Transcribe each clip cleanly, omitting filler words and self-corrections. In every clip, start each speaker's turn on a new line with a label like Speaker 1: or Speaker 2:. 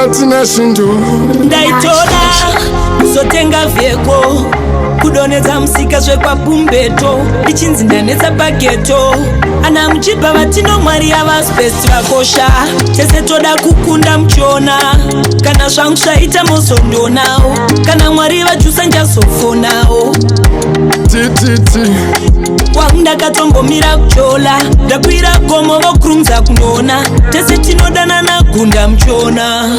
Speaker 1: hatina shindu
Speaker 2: ndaitoda kuzotenga vheko kudonedza musika zvekwaBumbeto ndichinzi ndanetsa pageto ana muchibva vatino mwari yavasipesti vakosha tese toda kukunda muchiona kana zvangu zvaita mozondonawo kana mwari vajusa njazofonawo
Speaker 1: tititi
Speaker 2: wangu ndakatombomira kuchola ndakwira gomo vokurumidza kundoona tese tinodanana gunda muchiona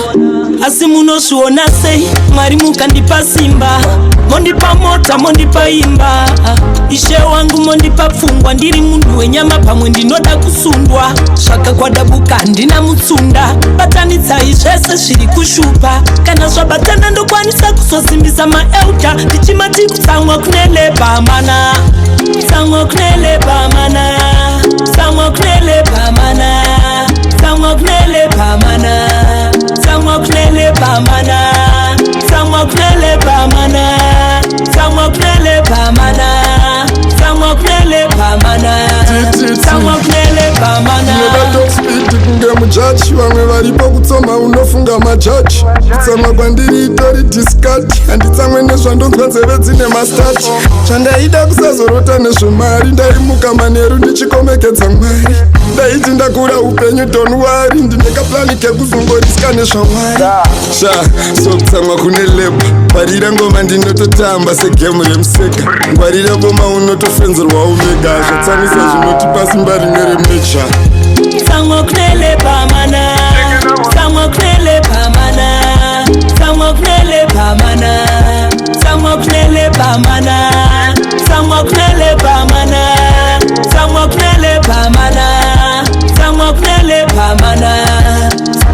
Speaker 2: asi munozviona sei mwari mukandipa simba mondipa mota mondipa imba ishe wangu mondipa pfungwa ndiri munhu wenyama pamwe ndinoda kusundwa zvakakwadabuka handina mutsunda batanidzai zvese zviri kushupa kana zvabatana ndokwanisa kuzosimbisa maeuta ndichimati kutsamwa kunelebhamana tsamwa kunelebhamana tsamwa kunelebhamana tsamwa kunelebhamana tsamwa kunelebhamana tsamwa kunelebhamana tsamwa kunelebhamana tsamwa kunelebhamana tsamwa kunelebhamana
Speaker 1: nedatopspidi kunge mujaji vamwe varipo kutsoma unofunga majaji kutsamwa kwandiri itori diskati handitsamwe nezvandonzwa nzeve dzine mastati zvandaida kusazorota nezvemari ndaimuka maneru ndichikomekedza mwari ndaiti ndakura upenyu donwari ndine kaplani kekuzongodisika nezvamwari so kutsamwa kune leba parira ngoma ndinototamba segemu remuseka ngwarira boma unotofenzerwa umega zvatsamisa zvinotipa simba rimwe remecha
Speaker 2: tsamwa kunelebhamana tsamwa kunelebhamana tsamwa kunelebhamana tsamwa kunelebhamana tsamwa kunelebhamana tsamwa kunelebhamana tsamwa kunelebhamana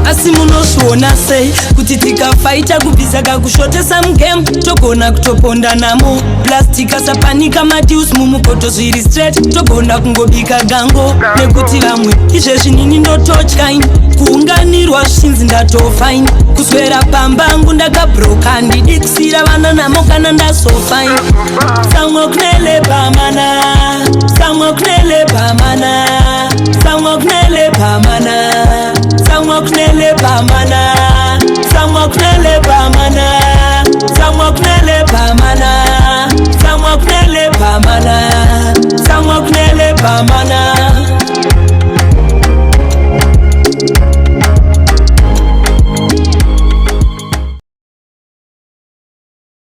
Speaker 2: asi munozviona sei kuti tikafaita kubvisa kakushotesa mugame togona kutoponda namo plastika sapanika madius mumukoto zviri straight togona kungobika gango nekuti vamwe izvezvi nini ndototyaini kuunganirwa zvichinzi ndatofaini kuswera pambangu ndakabroka ndidi kusira vana namo kana ndasofaini tsamwa kunelebhamana tsamwa